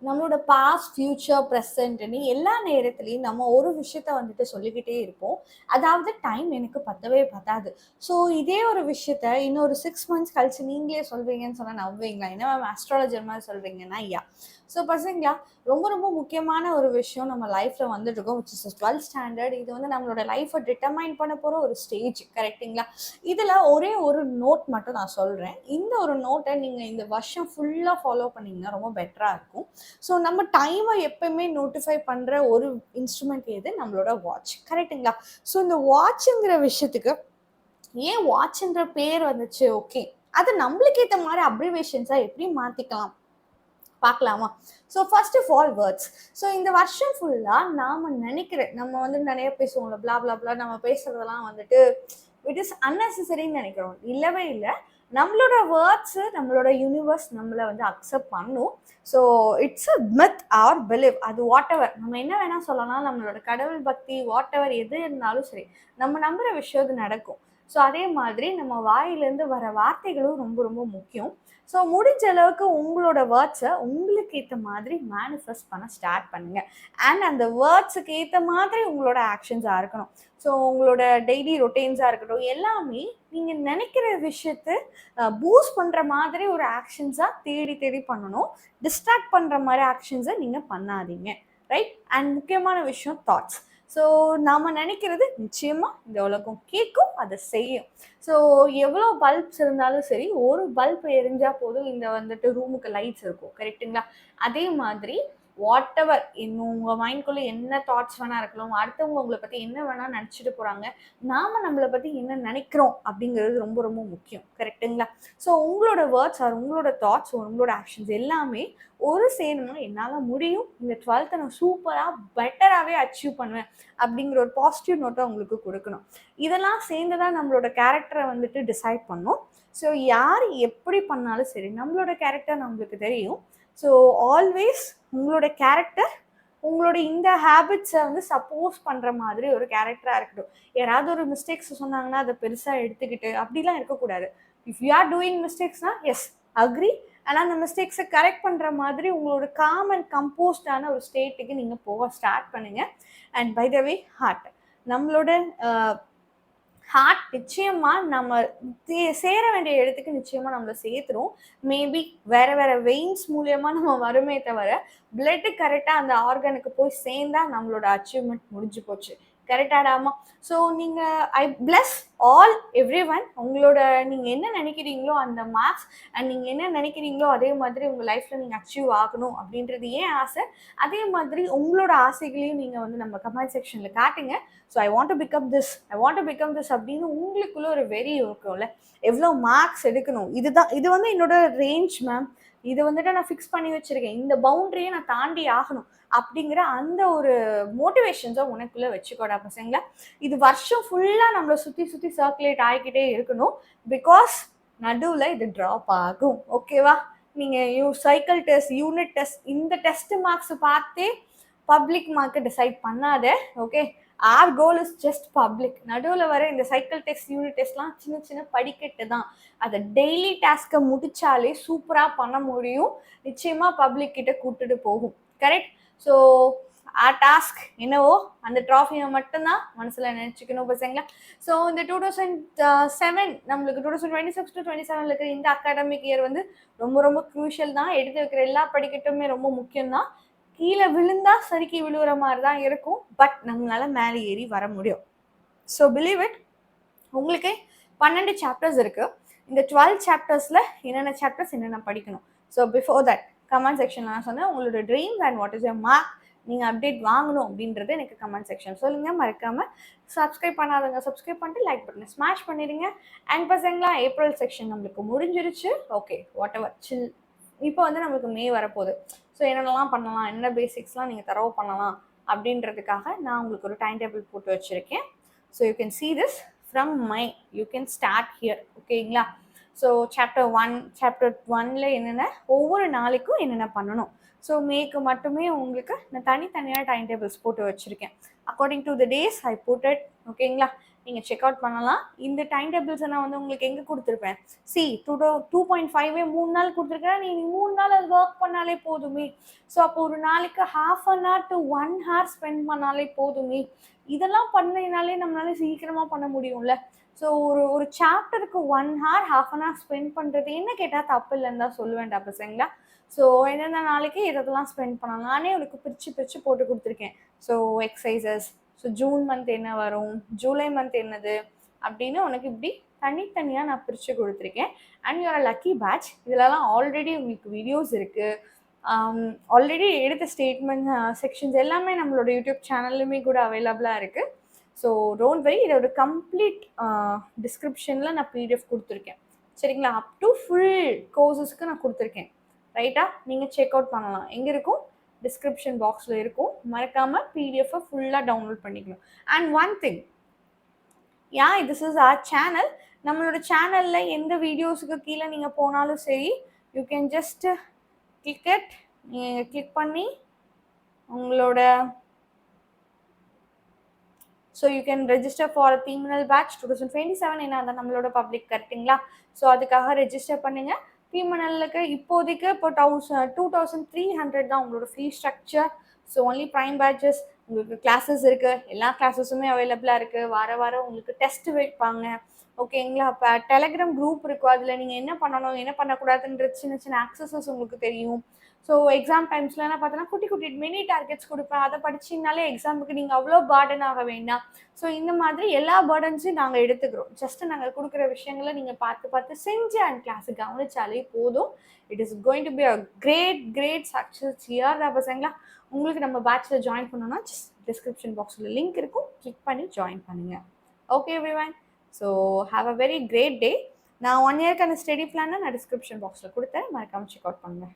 நம்மளோட past, future, ப்ரெசென்ட்ன்னு எல்லா நேரத்துலயும் நம்ம ஒரு விஷயத்த வந்துட்டு சொல்லிக்கிட்டே இருப்போம். அதாவது டைம் எனக்கு பத்தவே பத்தாது. ஸோ இதே ஒரு விஷயத்த இன்னொரு 6 மந்த்ஸ் கழிச்சு நீங்களே சொல்வீங்கன்னு சொன்னா நம்புவீங்களா? என்ன மேம் அஸ்ட்ராலஜர் மாரி சொல்றீங்கன்னா, யாஹ்! ஸோ பசங்களா, ரொம்ப ரொம்ப முக்கியமான ஒரு விஷயம் நம்ம லைஃப்ல வந்துட்டுருக்கும். விச் இஸ் 12த் ஸ்டாண்டர்ட். இது வந்து நம்மளோட லைஃப்ப டிட்டர்மைன் பண்ண போற ஒரு ஸ்டேஜ். கரெக்ட்டுங்களா? இதுல ஒரே ஒரு நோட் மட்டும் நான் சொல்றேன். இந்த ஒரு நோட்ட நீங்க இந்த வருஷம் ஃபுல்லா ஃபாலோ பண்ணீங்கன்னா ரொம்ப பெட்டரா இருக்கும். ஸோ நம்ம டைமை எப்பயுமே நோட்டிஃபை பண்ணுற ஒரு இன்ஸ்ட்ருமெண்ட் எது? நம்மளோட வாட்ச். கரெக்ட்டுங்களா? ஸோ இந்த வாட்சுங்கிற விஷயத்துக்கு ஏன் வாட்ச்ன்ற பேர் வந்துச்சு? ஓகே. அது நம்மளுக்கு ஏத்த மாரி அப்ரிவேஷன்ஸா எப்படி மாத்திக்கலாம்? பார்க்கலாமா? So first of all words. So இந்த வருஷம் ஃபுல்லா நாம நம்ம வந்து நெறைய பேசுவோம்ல. ப்ளா ப்ளா ப்ளா நம்ம பேசுறதெல்லாம் வந்துட்டு இட் இஸ் அன்னெசசரின்னு நெனைக்கிறோம். இல்லவே இல்ல. நம்மளோட வேர்ட்ஸ், நம்மளோட யூனிவர்ஸ் நம்மள வந்து அக்செப்ட் பண்ணும். So it's a myth or believe. அது வாட்டெவர். நம்ம என்ன வேணா சொல்லலாம். நம்மளோட கடவுள் பக்தி வாட்டெவர் எது இருந்தாலும் சரி. நம்ம நம்புற விஷயம் அது நடக்கும். ஸோ அதே மாதிரி நம்ம வாயிலேருந்து வர வார்த்தைகளும் ரொம்ப ரொம்ப முக்கியம். ஸோ முடிஞ்ச அளவுக்கு உங்களோட வேர்ட்ஸை உங்களுக்கு ஏற்ற மாதிரி மேனிஃபெஸ்ட் பண்ண ஸ்டார்ட் பண்ணுங்க. அண்ட் அந்த வேர்ட்ஸுக்கு ஏற்ற மாதிரி உங்களோட ஆக்ஷன்ஸாக இருக்கணும். ஸோ உங்களோட டெய்லி ரொட்டீன்ஸாக இருக்கட்டும், எல்லாமே நீங்கள் நினைக்கிற விஷயத்தை பூஸ்ட் பண்ணுற மாதிரி ஒரு ஆக்ஷன்ஸாக தேடி தேடி பண்ணணும். டிஸ்ட்ராக்ட் பண்ணுற மாதிரி ஆக்ஷன்ஸை நீங்கள் பண்ணாதீங்க. ரைட்? அண்ட் முக்கியமான விஷயம் தாட்ஸ். ஸோ நாம நினைக்கிறது நிச்சயமா இந்த உலகம் கேட்கும், அதை செய்யும். ஸோ எவ்வளோ பல்ப்ஸ் இருந்தாலும் சரி, ஒரு பல்ப் எரிஞ்சா போதும் இந்த வந்துட்டு ரூமுக்கு லைட்ஸ் இருக்கும். கரெக்ட்டுங்களா? அதே மாதிரி வாட் எவர் இன்னும் உங்கள் மைண்ட்குள்ளே என்ன தாட்ஸ் வேணா இருக்கலாம், அடுத்தவங்க உங்களை பற்றி என்ன வேணா நினச்சிட்டு போகிறாங்க, நாம நம்மளை பற்றி என்ன நினைக்கிறோம் அப்படிங்கிறது ரொம்ப ரொம்ப முக்கியம். கரெக்ட்டுங்களா? ஸோ உங்களோட வேர்ட்ஸ் ஆர் உங்களோட தாட்ஸ், உங்களோட ஆக்ஷன்ஸ் எல்லாமே ஒரு சேரணும். என்னால் முடியும், இந்த 12th நான் சூப்பராக பெட்டராகவே அச்சீவ் பண்ணுவேன் அப்படிங்கிற ஒரு பாசிட்டிவ் நோட்டை உங்களுக்கு கொடுக்கணும். இதெல்லாம் சேர்ந்து தான் நம்மளோட கேரக்டரை வந்துட்டு டிசைட் பண்ணும். ஸோ யார் எப்படி பண்ணாலும் சரி, நம்மளோட கேரக்டர் நம்மளுக்கு தெரியும். ஸோ ஆல்வேஸ் உங்களோட கேரக்டர் உங்களோட இந்த ஹேபிட்ஸை வந்து சப்போஸ் பண்ணுற மாதிரி ஒரு கேரக்டராக இருக்கட்டும். யாராவது ஒரு மிஸ்டேக்ஸ் சொன்னாங்கன்னா அதை பெருசாக எடுத்துக்கிட்டு அப்படிலாம் இருக்கக்கூடாது. இஃப் யூ ஆர் டூயிங் மிஸ்டேக்ஸ்னா எஸ் அக்ரி. ஆனால் அந்த மிஸ்டேக்ஸை கரெக்ட் பண்ணுற மாதிரி உங்களோட காம் அண்ட் கம்போஸ்டான ஒரு ஸ்டேட்டுக்கு நீங்கள் போக ஸ்டார்ட் பண்ணுங்கள். And by the way heart, நம்மளோட ஹார்ட் நிச்சயமாக நம்ம சேர வேண்டிய இடத்துக்கு நிச்சயமாக நம்மளை சேர்த்துரும். மேபி வேற வேற வெயின்ஸ் மூலியமா நம்ம வருமே தவிர பிளட்டு கரெக்டாக அந்த ஆர்கனுக்கு போய் சேர்ந்தா நம்மளோட அச்சீவ்மெண்ட் முடிஞ்சு போச்சு. கரெக்டாடாமா? ஸோ நீங்கள் ஐ பிளஸ் ஆல் எவ்ரி ஒன். உங்களோட நீங்கள் என்ன நினைக்கிறீங்களோ அந்த மார்க்ஸ் அண்ட் நீங்கள் என்ன நினைக்கிறீங்களோ அதே மாதிரி உங்கள் லைஃப்பில் நீங்கள் அச்சீவ் ஆகணும் அப்படின்றது ஏன் ஆசை. அதே மாதிரி உங்களோட ஆசைகளையும் நீங்கள் வந்து நம்ம கமெண்ட் செக்ஷனில் காட்டுங்க. So I want to become this, I want to become this அப்படின்னு உங்களுக்குள்ள ஒரு வெறி இருக்கும்ல. எவ்வளோ மார்க்ஸ் எடுக்கணும், இது வந்து என்னோட ரேஞ்ச் மேம், இது வந்துட்டு நான் ஃபிக்ஸ் பண்ணி வச்சிருக்கேன், இந்த பவுண்டரியை நான் தாண்டி ஆகணும் அப்படிங்கிற அந்த ஒரு மோட்டிவேஷன்ஸை உனக்குள்ள வச்சுக்கோடா பசங்களா. இது வருஷம் ஃபுல்லாக நம்மளை சுற்றி சுற்றி சர்க்குலேட் ஆகிக்கிட்டே இருக்கணும். பிகாஸ் நடுவில் இது ட்ராப் ஆகும். ஓகேவா? நீங்கள் சைக்கிள் டெஸ்ட், யூனிட் டெஸ்ட், இந்த டெஸ்ட் மார்க்ஸ் பார்த்தே பப்ளிக் மார்க்கை டிசைட் பண்ணாத. Okay? Our goal is just public. நடுவில் வர இந்த சைக்கிள் டெஸ்ட், யூனிட் டெஸ்ட்லாம் சின்ன சின்ன படிக்கட்டு தான். அதை டெய்லி டாஸ்க்கை முடிச்சாலே சூப்பராக பண்ண முடியும். நிச்சயமாக பப்ளிக் கிட்ட கூப்பிட்டுட்டு போகும். கரெக்ட்? ஸோ டாஸ்க் என்னவோ அந்த ட்ராஃபியை மட்டும்தான் மனசில் நினச்சிக்கணும் பசங்களா. ஸோ இந்த 2007 நம்மளுக்கு 2026 to 2027 இருக்கிற இந்த அகாடமிக் இயர் வந்து ரொம்ப ரொம்ப க்ரூஷியல் தான். எடுத்து வைக்கிற எல்லா படிக்கட்டுமே ரொம்ப முக்கியம்தான். கீழே விழுந்தா சறுக்கி விழுகிற மாதிரி தான் இருக்கும். பட் நம்மளால மேலே ஏறி வர முடியும். So believe it. உங்களுக்கு 12 சாப்டர்ஸ் இருக்கு. இந்த 12 சாப்டர்ஸ்ல என்னென்ன சாப்டர்ஸ் என்னென்ன படிக்கணும். ஸோ பிஃபோர் தட் கமெண்ட் செக்ஷன்ல நான் சொன்னேன், உங்களோட dreams and what is your mark நீங்கள் அப்டேட் வாங்கணும் அப்படின்றது எனக்கு கமெண்ட் செக்ஷன் சொல்லுங்க. மறக்காம சப்ஸ்கிரைப் பண்ணாதவங்க சப்ஸ்கிரைப் பண்ணிட்டு லைக் பட்டனை ஸ்மாஷ் பண்ணிடுங்க. அண்ட் பசங்களா, ஏப்ரல் செக்ஷன் நம்மளுக்கு முடிஞ்சிருச்சு. ஓகே, வாட் எவர் சில். இப்போ வந்து நம்மளுக்கு மே வரப்போகுது. ஸோ என்னென்னலாம் பண்ணலாம், என்ன பேசிக்ஸ்லாம் நீங்கள் தரவு பண்ணலாம் அப்படின்றதுக்காக நான் உங்களுக்கு ஒரு டைம் டேபிள் போட்டு வச்சுருக்கேன். So you can see this from my, you can start here. ஓகேங்களா? ஸோ சாப்டர் 1ல என்னென்ன ஒவ்வொரு நாளைக்கும் என்னென்ன பண்ணணும். ஸோ மேக்கு மட்டுமே உங்களுக்கு நான் தனித்தனியாக டைம் டேபிள்ஸ் போட்டு வச்சுருக்கேன். According to the days I put it. ஓகேங்களா? நீங்கள் செக் அவுட் பண்ணலாம். இந்த டைம் டேபிள்ஸை நான் வந்து உங்களுக்கு எங்கே கொடுத்துருப்பேன், சி 2.5 3 நாள் கொடுத்துருக்கேன். நீங்கள் 3 நாள் அது ஒர்க் பண்ணாலே போதுமே. ஸோ அப்போ ஒரு நாளைக்கு 1/2 to 1 hour ஸ்பெண்ட் பண்ணாலே போதுமே. இதெல்லாம் பண்ணினாலே நம்மளால சீக்கிரமாக பண்ண முடியும்ல. ஸோ ஒரு சாப்டருக்கு 1 hour 1/2 hour ஸ்பெண்ட் பண்ணுறது என்ன கேட்டால் தப்பு இல்லைன்னு தான் சொல்லுவேன்டா பசங்களா. ஸோ எந்தெந்த நாளைக்கு இதெல்லாம் ஸ்பெண்ட் பண்ணலாம் நானே உனக்கு பிரித்து போட்டு கொடுத்துருக்கேன். So exercises, so June month என்ன வரும், ஜூலை மந்த் என்னது அப்படின்னு உனக்கு இப்படி தனித்தனியாக நான் பிரித்து கொடுத்துருக்கேன். And you're lucky batch. இதிலலாம் ஆல்ரெடி உங்களுக்கு வீடியோஸ் இருக்குது. ஆல்ரெடி எடுத்த ஸ்டேட்மெண்ட் செக்ஷன்ஸ் எல்லாமே நம்மளோட யூடியூப் சேனல்லுமே கூட அவைலபிளாக இருக்குது. ஸோ டோன்ட் வெரி, இதோட கம்ப்ளீட் டிஸ்கிரிப்ஷனில் நான் பிடிஎஃப் கொடுத்துருக்கேன். சரிங்களா, அப் டு ஃபுல் கோர்சஸ்க்கு நான் கொடுத்துருக்கேன். ரைட்டா, நீங்கள் செக் அவுட் பண்ணலாம். எங்கே இருக்கும், டிஸ்கிரிப்ஷன் பாக்ஸில் இருக்கும். மறக்காமல் பிடிஎஃபை ஃபுல்லாக டவுன்லோட் பண்ணிக்கணும். And one thing, this is our channel. நம்மளோட சேனலில் எந்த வீடியோஸுக்கு கீழே நீங்கள் போனாலும் சரி, you can just click it. நீங்கள் கிளிக் பண்ணி உங்களோட so you can register for பீமினல் பேட்ச் 2027. ஏன்னா அதான் நம்மளோட பப்ளிக், கரெக்டுங்களா? ஸோ அதுக்காக ரெஜிஸ்டர் பண்ணுங்கள். பீமினலுக்கு இப்போதைக்கு இப்போ 2300 தான் உங்களோட ஃபீ structure. So only prime patches. உங்களுக்கு கிளாஸஸ் இருக்குது, எல்லா கிளாஸஸுமே அவைலபிளாக இருக்குது. வாரம் உங்களுக்கு டெஸ்ட் வைப்பாங்க. ஓகேங்களா? இப்போ டெலகிராம் குரூப் இருக்கும், அதில் நீங்கள் என்ன பண்ணணும் என்ன பண்ணக்கூடாதுன்ற சின்ன சின்ன ஆக்சஸஸ் உங்களுக்கு தெரியும். ஸோ எக்ஸாம் டைம்ஸ்லாம் பார்த்தோன்னா குட்டி குட்டி மினி டார்கெட்ஸ் கொடுப்பேன். அதை படிச்சிங்கனாலே எக்ஸாமுக்கு நீங்கள் அவ்வளோ பேர்டன் ஆக வேண்டாம். ஸோ இந்த மாதிரி எல்லா பேர்டன்ஸையும் நாங்கள் எடுத்துக்கிறோம். ஜஸ்ட்டு நாங்கள் கொடுக்குற விஷயங்களை நீங்கள் பார்த்து செஞ்சு அண்ட் கிளாஸுக்கு கவனிச்சாலே போதும். It is going to be a great success year தான் பசங்களா. உங்களுக்கு நம்ம பேட்சில் ஜாயின் பண்ணோன்னா ஜஸ்ட் டிஸ்கிரிப்ஷன் பாக்ஸில் லிங்க் இருக்கும், கிளிக் பண்ணி ஜாயின் பண்ணுங்கள். Okay everyone, so have a very great day. நான் 1 இயர்க்கான ஸ்டடி பிளானை நான் டிஸ்கிரிப்ஷன் பாக்ஸில் கொடுத்தேன், மறக்காமல் செக் அவுட் பண்ணுங்கள்.